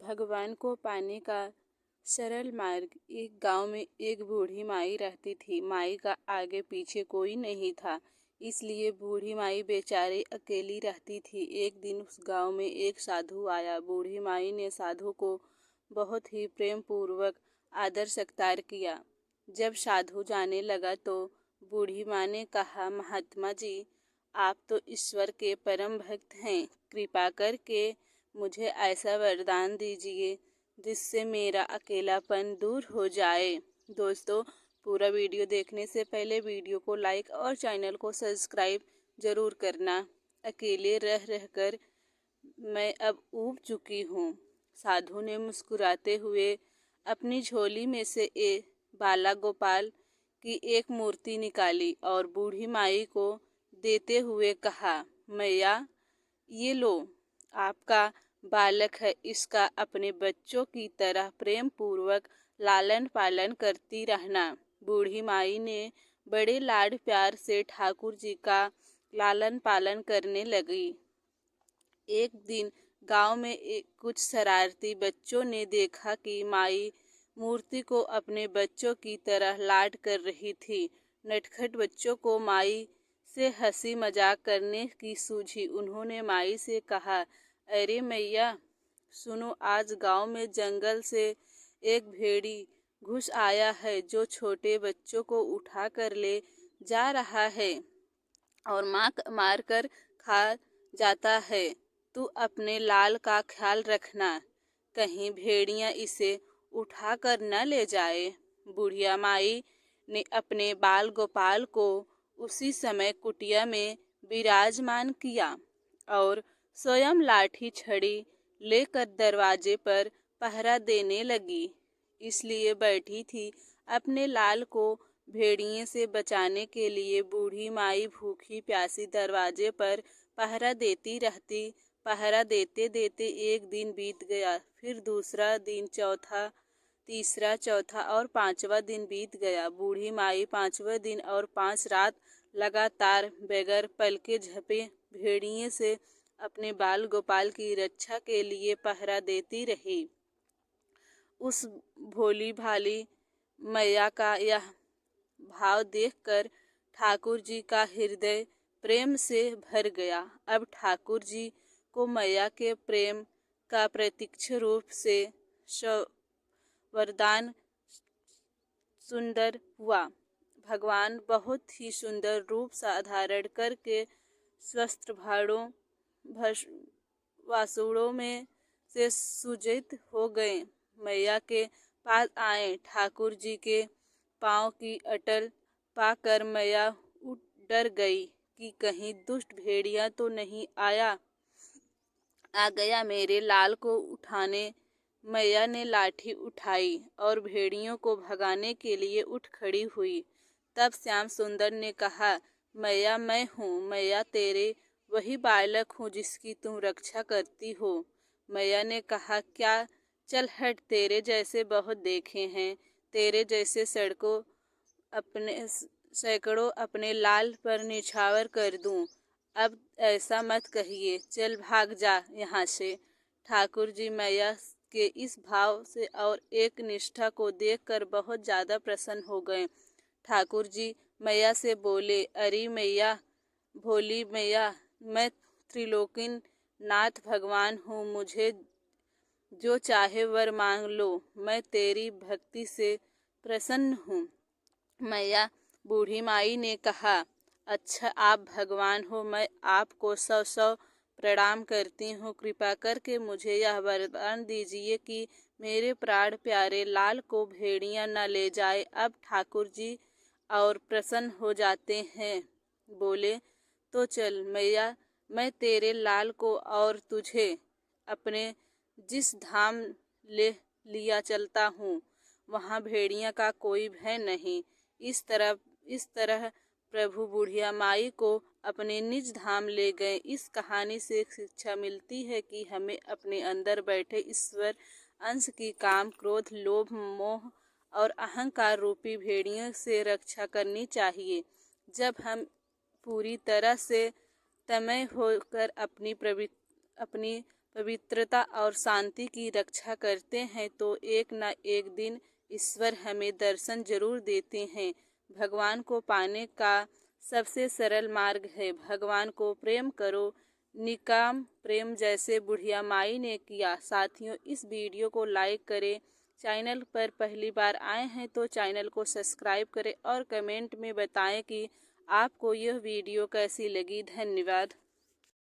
भगवान को पाने का सरल मार्ग। एक गांव में एक बूढ़ी माई रहती थी। माई का आगे पीछे कोई नहीं था, इसलिए बूढ़ी माई बेचारी अकेली रहती थी। एक दिन उस गांव में एक साधु आया। बूढ़ी माई ने साधु को बहुत ही प्रेम पूर्वक आदर सत्कार किया। जब साधु जाने लगा तो बूढ़ी माँ ने कहा, महात्मा जी, आप तो ईश्वर के परम भक्त हैं। कृपा करके मुझे ऐसा वरदान दीजिए जिससे मेरा अकेलापन दूर हो जाए। दोस्तों, पूरा वीडियो देखने से पहले वीडियो को लाइक और चैनल को सब्सक्राइब जरूर करना। अकेले रह रहकर मैं अब ऊब चुकी हूँ। साधु ने मुस्कुराते हुए अपनी झोली में से बाला गोपाल की एक मूर्ति निकाली और बूढ़ी माई को देते हुए कहा, मैया, ये लो, आपका बालक है। इसका अपने बच्चों की तरह प्रेम पूर्वक लालन पालन करती रहना। बूढ़ी माई ने बड़े लाड प्यार से ठाकुर जी का लालन पालन करने लगी। एक दिन गांव में कुछ शरारती बच्चों ने देखा कि माई मूर्ति को अपने बच्चों की तरह लाड कर रही थी। नटखट बच्चों को माई से हंसी मजाक करने की सूझी। उन्होंने माई से कहा, अरे मैया, सुनो, आज गांव में जंगल से एक भेड़ी घुस आया है जो छोटे बच्चों को उठा कर ले जा रहा है और मार कर खा जाता है। तू अपने लाल का ख्याल रखना, कहीं भेड़िया इसे उठा कर न ले जाए। बुढ़िया माई ने अपने बाल गोपाल को उसी समय कुटिया में विराजमान किया और स्वयं लाठी छड़ी लेकर दरवाजे पर पहरा देने लगी। इसलिए बैठी थी अपने लाल को भेड़िए से बचाने के लिए। बूढ़ी माई भूखी प्यासी दरवाजे पर पहरा देती रहती। पहरा देते देते एक दिन बीत गया, फिर दूसरा दिन, चौथा, तीसरा, चौथा और पांचवा दिन बीत गया। बूढ़ी माई पांचवें दिन और 5 रात लगातार बगैर पलके झपे भेड़िए से अपने बाल गोपाल की रक्षा के लिए पहरा देती रही। उस भोली भाली मैया का यह भाव देखकर ठाकुर जी का हृदय प्रेम से भर गया। अब ठाकुर जी को मैया के प्रेम का प्रत्यक्ष रूप से वरदान सुंदर हुआ। भगवान बहुत ही सुंदर रूप धारण करके स्वस्थ भाड़ों वासुड़ों में से सुजित हो गए। मैया के पास आए। ठाकुर जी के पांव की अटल पाकर मैया डर गई कि कहीं दुष्ट भेड़िया तो नहीं आ गया मेरे लाल को उठाने। मैया ने लाठी उठाई और भेड़ियों को भगाने के लिए उठ खड़ी हुई। तब श्याम सुंदर ने कहा, मैया, मैं हूँ। मैया, तेरे वही बालक हूँ जिसकी तुम रक्षा करती हो। मैया ने कहा, क्या? चल हट, तेरे जैसे बहुत देखे हैं। तेरे जैसे सैकड़ों अपने लाल पर निछावर कर दूं। अब ऐसा मत कहिए, चल भाग जा यहाँ से। ठाकुर जी मैया के इस भाव से और एक निष्ठा को देखकर बहुत ज्यादा प्रसन्न हो गए। ठाकुर जी मैया से बोले, अरे मैया, भोली मैया, मैं त्रिलोकीन नाथ भगवान हूँ। मुझे जो चाहे वर मांग लो, मैं तेरी भक्ति से प्रसन्न हूँ। मैया बूढ़ी माई ने कहा, अच्छा, आप भगवान हो, मैं आपको 100 प्रणाम करती हूँ। कृपा करके मुझे यह वरदान दीजिए कि मेरे प्राण प्यारे लाल को भेड़िया न ले जाए। अब ठाकुर जी और प्रसन्न हो जाते हैं। बोले, तो चल मैया, मैं तेरे लाल को और तुझे अपने जिस धाम ले लिया चलता हूँ, वहाँ भेड़िया का कोई भय नहीं। इस तरह प्रभु बुढ़िया माई को अपने निज धाम ले गए। इस कहानी से एक शिक्षा मिलती है कि हमें अपने अंदर बैठे ईश्वर अंश की काम, क्रोध, लोभ, मोह और अहंकार रूपी भेड़ियों से रक्षा करनी चाहिए। जब हम पूरी तरह से तन्मय होकर अपनी पवित्रता और शांति की रक्षा करते हैं तो एक न एक दिन ईश्वर हमें दर्शन जरूर देते हैं। भगवान को पाने का सबसे सरल मार्ग है भगवान को प्रेम करो, निकाम प्रेम जैसे बुढ़िया माई ने किया। साथियों, इस वीडियो को लाइक करें, चैनल पर पहली बार आए हैं तो चैनल को सब्सक्राइब करें और कमेंट में बताएं कि आपको यह वीडियो कैसी लगी। धन्यवाद।